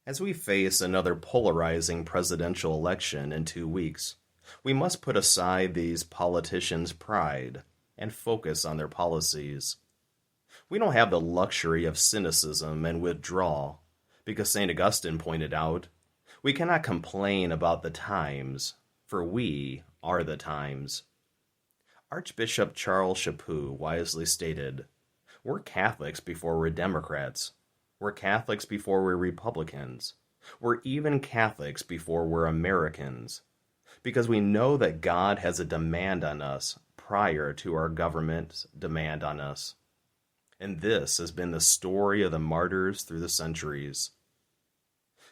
As we face another polarizing presidential election in 2 weeks, we must put aside these politicians' pride and focus on their policies. We don't have the luxury of cynicism and withdrawal, because St. Augustine pointed out, we cannot complain about the times, for we are the times. Archbishop Charles Chaput wisely stated, we're Catholics before we're Democrats. We're Catholics before we're Republicans. We're even Catholics before we're Americans. Because we know that God has a demand on us prior to our government's demand on us. And this has been the story of the martyrs through the centuries.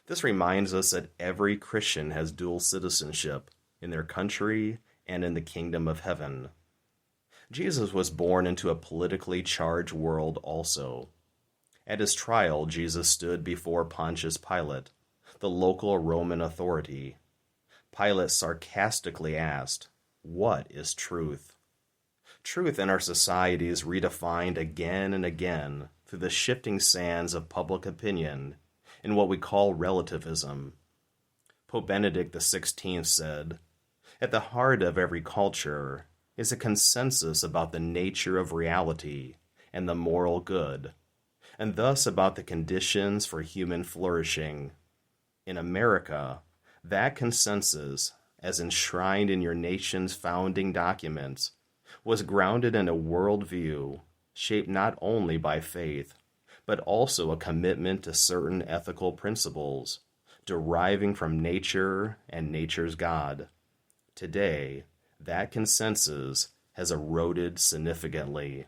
This reminds us that every Christian has dual citizenship in their country and in the kingdom of heaven. Jesus was born into a politically charged world also. At his trial, Jesus stood before Pontius Pilate, the local Roman authority. Pilate sarcastically asked, "What is truth?" Truth in our society is redefined again and again through the shifting sands of public opinion in what we call relativism. Pope Benedict XVI said, "At the heart of every culture is a consensus about the nature of reality and the moral good, and thus about the conditions for human flourishing. In America, that consensus, as enshrined in your nation's founding documents, was grounded in a worldview shaped not only by faith, but also a commitment to certain ethical principles deriving from nature and nature's God. Today, that consensus has eroded significantly.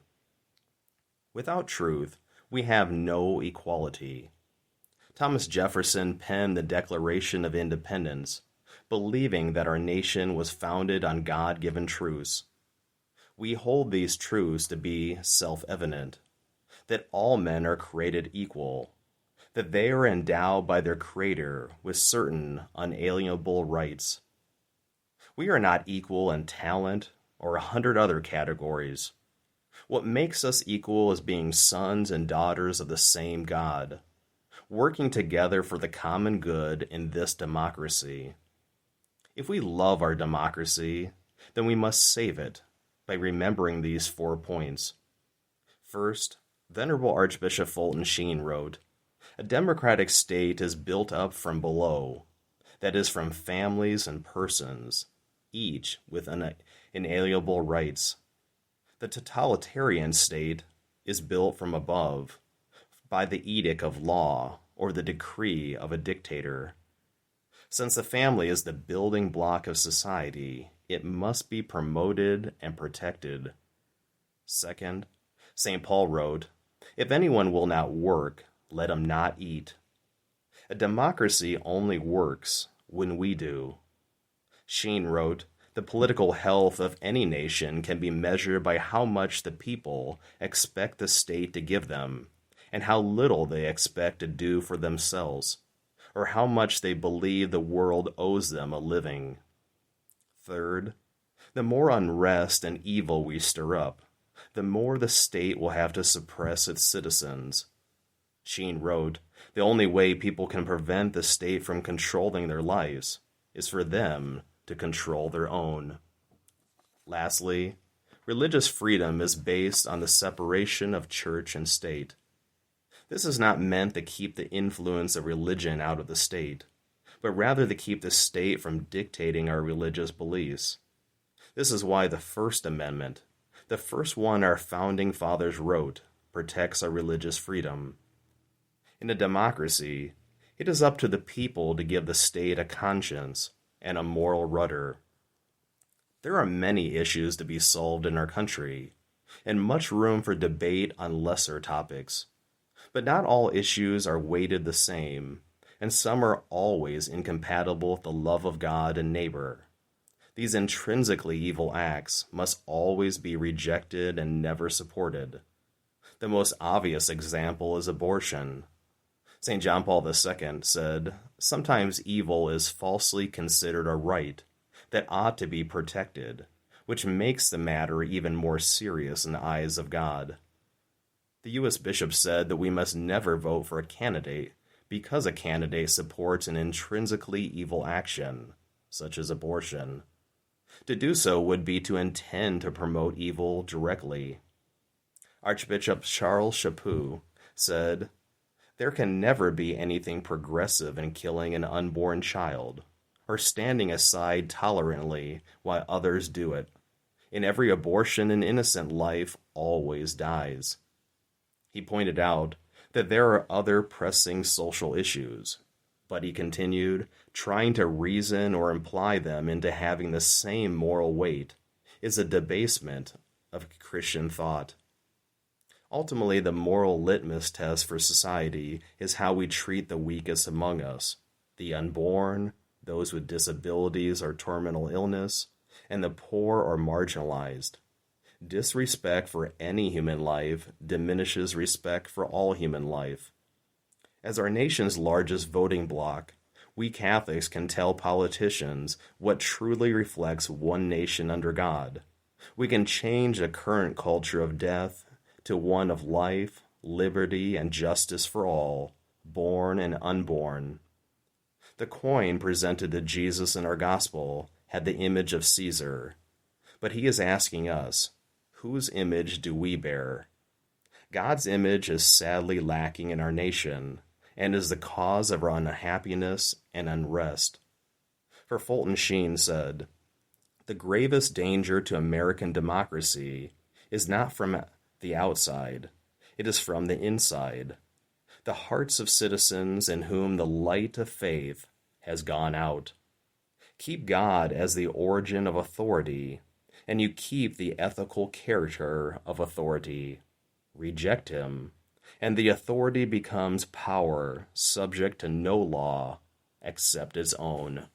Without truth, we have no equality. Thomas Jefferson penned the Declaration of Independence, believing that our nation was founded on God-given truths. We hold these truths to be self-evident, that all men are created equal, that they are endowed by their Creator with certain unalienable rights. We are not equal in talent or 100 other categories. What makes us equal is being sons and daughters of the same God, working together for the common good in this democracy. If we love our democracy, then we must save it by remembering these 4 points. First, Venerable Archbishop Fulton Sheen wrote, "A democratic state is built up from below, that is, from families and persons, each with inalienable rights. The totalitarian state is built from above, by the edict of law or the decree of a dictator. Since the family is the building block of society, it must be promoted and protected." Second, St. Paul wrote, "If anyone will not work, let him not eat." A democracy only works when we do. Sheen wrote, "The political health of any nation can be measured by how much the people expect the state to give them, and how little they expect to do for themselves, or how much they believe the world owes them a living." Third, the more unrest and evil we stir up, the more the state will have to suppress its citizens. Sheen wrote, "The only way people can prevent the state from controlling their lives is for them to control their own." Lastly, religious freedom is based on the separation of church and state. This is not meant to keep the influence of religion out of the state, but rather to keep the state from dictating our religious beliefs. This is why the First Amendment, the first one our founding fathers wrote, protects our religious freedom. In a democracy, it is up to the people to give the state a conscience and a moral rudder. There are many issues to be solved in our country, and much room for debate on lesser topics. But not all issues are weighted the same, and some are always incompatible with the love of God and neighbor. These intrinsically evil acts must always be rejected and never supported. The most obvious example is abortion. St. John Paul II said, "Sometimes evil is falsely considered a right that ought to be protected, which makes the matter even more serious in the eyes of God." The U.S. Bishop said that we must never vote for a candidate because a candidate supports an intrinsically evil action, such as abortion. To do so would be to intend to promote evil directly. Archbishop Charles Chaput said, "There can never be anything progressive in killing an unborn child, or standing aside tolerantly while others do it. In every abortion, an innocent life always dies." He pointed out that there are other pressing social issues, but he continued, trying to reason or imply them into having the same moral weight is a debasement of Christian thought. Ultimately, the moral litmus test for society is how we treat the weakest among us, the unborn, those with disabilities or terminal illness, and the poor or marginalized. Disrespect for any human life diminishes respect for all human life. As our nation's largest voting bloc, we Catholics can tell politicians what truly reflects one nation under God. We can change the current culture of death to one of life, liberty, and justice for all, born and unborn. The coin presented to Jesus in our gospel had the image of Caesar, but he is asking us, whose image do we bear? God's image is sadly lacking in our nation and is the cause of our unhappiness and unrest. For Fulton Sheen said, "The gravest danger to American democracy is not from the outside, it is from the inside. The hearts of citizens in whom the light of faith has gone out. Keep God as the origin of authority, and you keep the ethical character of authority. Reject him, and the authority becomes power subject to no law except its own."